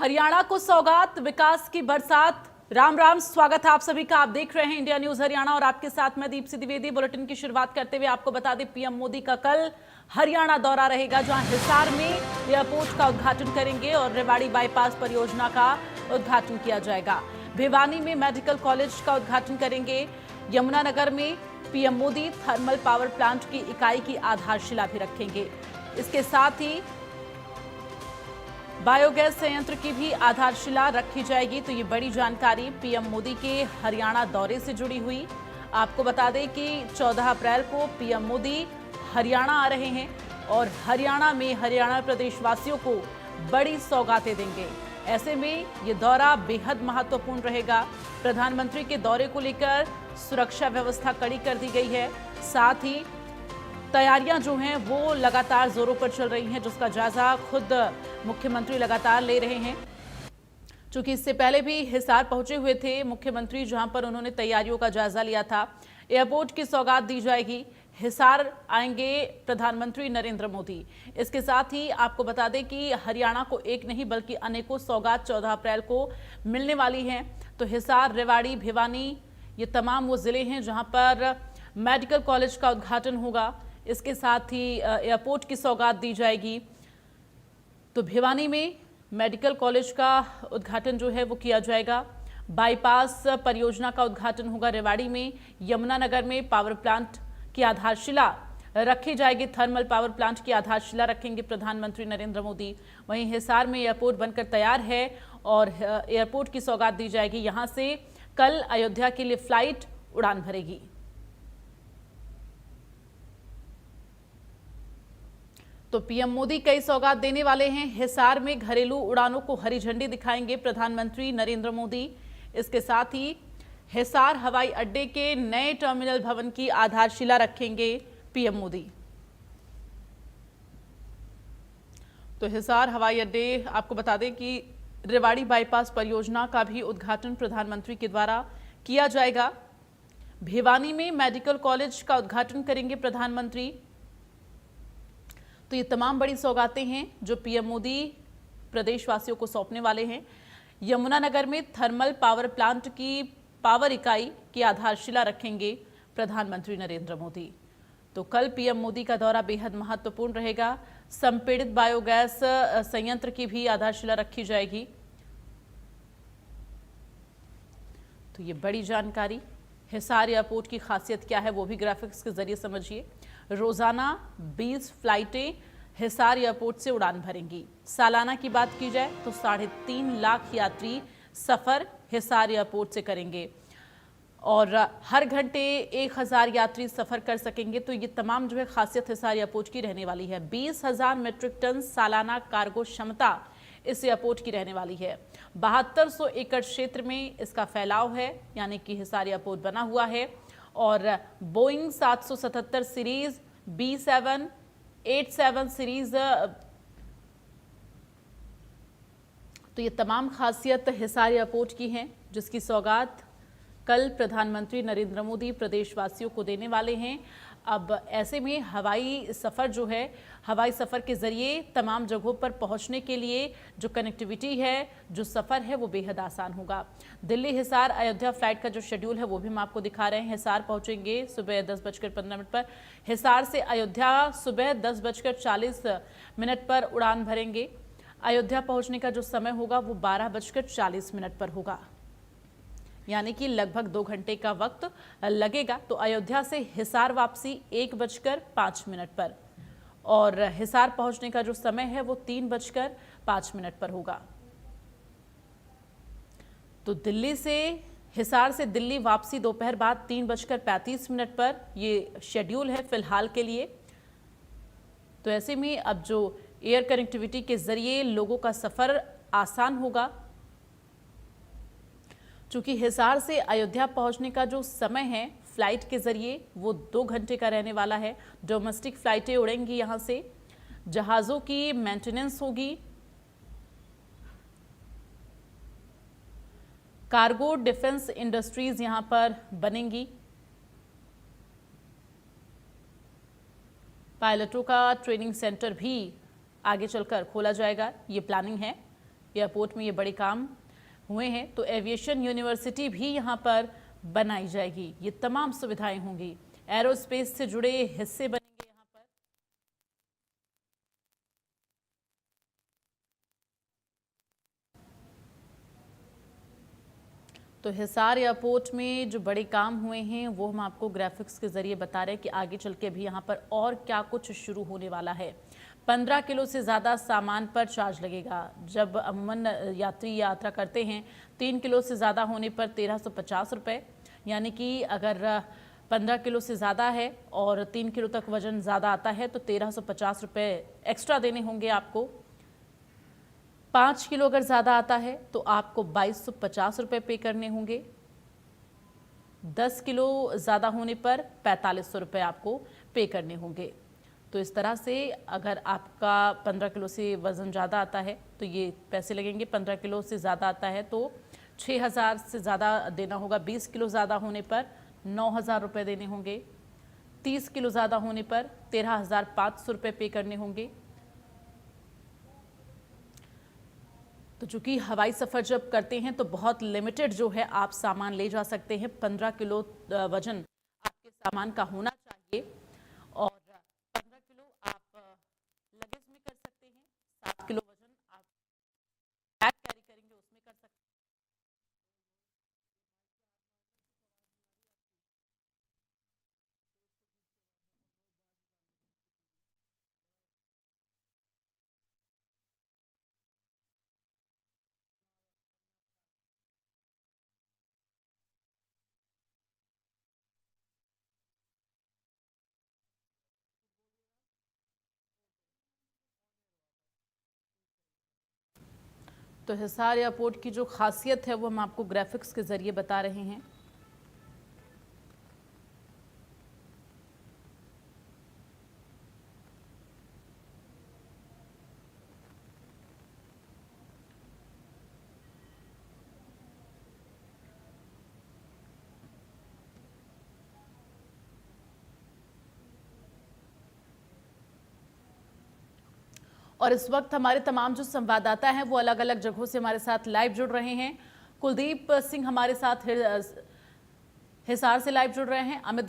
हरियाणा को सौगात, विकास की बरसात। राम राम, स्वागत है आप सभी का। आप देख रहे हैं इंडिया न्यूज हरियाणा और आपके साथ मैं दीप्ति द्विवेदी। बुलेटिन की शुरुआत करते हुए आपको बता दें, पीएम मोदी का कल हरियाणा दौरा रहेगा, जहां हिसार में एयरपोर्ट का उद्घाटन करेंगे और रेवाड़ी बाईपास परियोजना का उद्घाटन किया जाएगा। भिवानी में मेडिकल कॉलेज का उद्घाटन करेंगे। यमुनानगर में PM Modi thermal power plant की इकाई की आधारशिला भी रखेंगे। इसके साथ ही बायोगैस संयंत्र की भी आधारशिला रखी जाएगी। तो ये बड़ी जानकारी पीएम मोदी के हरियाणा दौरे से जुड़ी हुई। आपको बता दें कि 14 अप्रैल को पीएम मोदी हरियाणा आ रहे हैं और हरियाणा में हरियाणा प्रदेशवासियों को बड़ी सौगातें देंगे। ऐसे में ये दौरा बेहद महत्वपूर्ण रहेगा। प्रधानमंत्री के दौरे को लेकर सुरक्षा व्यवस्था कड़ी कर दी गई है। साथ ही तैयारियां जो हैं वो लगातार जोरों पर चल रही हैं, जिसका जायजा खुद मुख्यमंत्री लगातार ले रहे हैं। चूंकि इससे पहले भी हिसार पहुंचे हुए थे मुख्यमंत्री, जहां पर उन्होंने तैयारियों का जायजा लिया था। एयरपोर्ट की सौगात दी जाएगी। हिसार आएंगे प्रधानमंत्री नरेंद्र मोदी। इसके साथ ही आपको बता दें कि हरियाणा को एक नहीं बल्कि अनेकों सौगात 14 अप्रैल को मिलने वाली हैं। तो हिसार, रेवाड़ी, भिवानी, ये तमाम वो जिले हैं जहां पर मेडिकल कॉलेज का उद्घाटन होगा। इसके साथ ही एयरपोर्ट की सौगात दी जाएगी। तो भिवानी में मेडिकल कॉलेज का उद्घाटन जो है वो किया जाएगा। बाईपास परियोजना का उद्घाटन होगा। रेवाड़ी में, यमुनानगर में पावर प्लांट की आधारशिला रखी जाएगी। थर्मल पावर प्लांट की आधारशिला रखेंगे प्रधानमंत्री नरेंद्र मोदी। वहीं हिसार में एयरपोर्ट बनकर तैयार है और एयरपोर्ट की सौगात दी जाएगी। यहां से कल अयोध्या के लिए फ्लाइट उड़ान भरेगी। तो पीएम मोदी कई सौगात देने वाले हैं। हिसार में घरेलू उड़ानों को हरी झंडी दिखाएंगे प्रधानमंत्री नरेंद्र मोदी। इसके साथ ही हिसार हवाई अड्डे के नए टर्मिनल भवन की आधारशिला रखेंगे पीएम मोदी। तो हिसार हवाई अड्डे, आपको बता दें कि रेवाड़ी बाईपास परियोजना का भी उद्घाटन प्रधानमंत्री के द्वारा किया जाएगा। भिवानी में मेडिकल कॉलेज का उद्घाटन करेंगे प्रधानमंत्री। तो ये तमाम बड़ी सौगातें हैं जो पीएम मोदी प्रदेशवासियों को सौंपने वाले हैं। यमुनानगर में थर्मल पावर प्लांट की पावर इकाई की आधारशिला रखेंगे प्रधानमंत्री नरेंद्र मोदी। तो कल पीएम मोदी का दौरा बेहद महत्वपूर्ण रहेगा। संपीड़ित बायोगैस संयंत्र की भी आधारशिला रखी जाएगी। तो ये बड़ी जानकारी। हिसार एयरपोर्ट की खासियत क्या है वो भी ग्राफिक्स के जरिए समझिए। रोजाना 20 फ्लाइटें हिसार एयरपोर्ट से उड़ान भरेंगी। सालाना की बात की जाए तो 3.5 लाख यात्री सफर हिसार एयरपोर्ट से करेंगे और हर घंटे 1000 यात्री सफर कर सकेंगे। तो ये तमाम जो है खासियत हिसार एयरपोर्ट की रहने वाली है। 20,000 मीट्रिक टन सालाना कार्गो क्षमता इस एयरपोर्ट की रहने वाली है। 7200 एकड़ क्षेत्र में इसका फैलाव है, यानी कि हिसार एयरपोर्ट बना हुआ है। और बोइंग 777 सीरीज, B7, 87 सीरीज, तो ये तमाम खासियत हिसार एयरपोर्ट की हैं, जिसकी सौगात कल प्रधानमंत्री नरेंद्र मोदी प्रदेशवासियों को देने वाले हैं। अब ऐसे में हवाई सफ़र जो है, हवाई सफ़र के ज़रिए तमाम जगहों पर पहुंचने के लिए जो कनेक्टिविटी है, जो सफ़र है वो बेहद आसान होगा। दिल्ली हिसार अयोध्या फ्लाइट का जो शेड्यूल है वो भी हम आपको दिखा रहे हैं। हिसार पहुंचेंगे सुबह 10:15 पर। हिसार से अयोध्या सुबह 10:40 पर उड़ान भरेंगे। अयोध्या पहुँचने का जो समय होगा वो 12:40 पर होगा, यानी कि लगभग 2 घंटे का वक्त लगेगा। तो अयोध्या से हिसार वापसी 1:05 पर और हिसार पहुंचने का जो समय है वो 3:05 पर होगा। तो दिल्ली से, हिसार से दिल्ली वापसी दोपहर बाद 3:35 पर ये शेड्यूल है फिलहाल के लिए। तो ऐसे में अब जो एयर कनेक्टिविटी के जरिए लोगों का सफर आसान होगा। चूंकि हिसार से अयोध्या पहुंचने का जो समय है फ्लाइट के जरिए वो 2 घंटे का रहने वाला है। डोमेस्टिक फ्लाइटें उड़ेंगी यहां से, जहाज़ों की मेंटेनेंस होगी, कार्गो डिफेंस इंडस्ट्रीज यहां पर बनेंगी, पायलटों का ट्रेनिंग सेंटर भी आगे चलकर खोला जाएगा, ये प्लानिंग है। एयरपोर्ट में ये बड़े काम हुए हैं, तो एविएशन यूनिवर्सिटी भी यहाँ पर बनाई जाएगी। ये तमाम सुविधाएं होंगी, एरोस्पेस से जुड़े हिस्से बनेंगे यहाँ पर। तो हिसार एयरपोर्ट में जो बड़े काम हुए हैं वो हम आपको ग्राफिक्स के जरिए बता रहे हैं कि आगे चल के भी यहाँ पर और क्या कुछ शुरू होने वाला है। 15 किलो से ज़्यादा सामान पर चार्ज लगेगा। जब अमूमन यात्री यात्रा करते हैं 3 किलो से ज़्यादा होने पर 1350 रुपये, यानी कि अगर 15 किलो से ज़्यादा है और 3 किलो तक वजन ज़्यादा आता है तो 1350 रुपये एक्स्ट्रा देने होंगे आपको। 5 किलो अगर ज़्यादा आता है तो आपको 2250 रुपये पे करने होंगे। 10 किलो ज़्यादा होने पर 4500 रुपये आपको पे करने होंगे। तो इस तरह से अगर आपका 15 किलो से वज़न ज़्यादा आता है तो ये पैसे लगेंगे। 15 किलो से ज़्यादा आता है तो 6000 से ज़्यादा देना होगा। 20 किलो ज़्यादा होने पर 9000 रुपये देने होंगे। 30 किलो ज़्यादा होने पर 13500 रुपये पे करने होंगे। तो चूँकि हवाई सफ़र जब करते हैं तो बहुत लिमिटेड जो है आप सामान ले जा सकते हैं। 15 किलो वजन आपके सामान का होना चाहिए और 15 किलो आप लगेज में कर सकते हैं। 7 किलो वजन आप बैग कैरी करेंगे उसमें कर सकते हैं। तो हिसार एयरपोर्ट की जो खासियत है वो हम आपको ग्राफिक्स के ज़रिए बता रहे हैं। और इस वक्त हमारे तमाम जो संवाददाता हैं वो अलग अलग जगहों से हमारे साथ लाइव जुड़ रहे हैं। कुलदीप सिंह हमारे साथ हिसार से लाइव जुड़ रहे हैं। अमित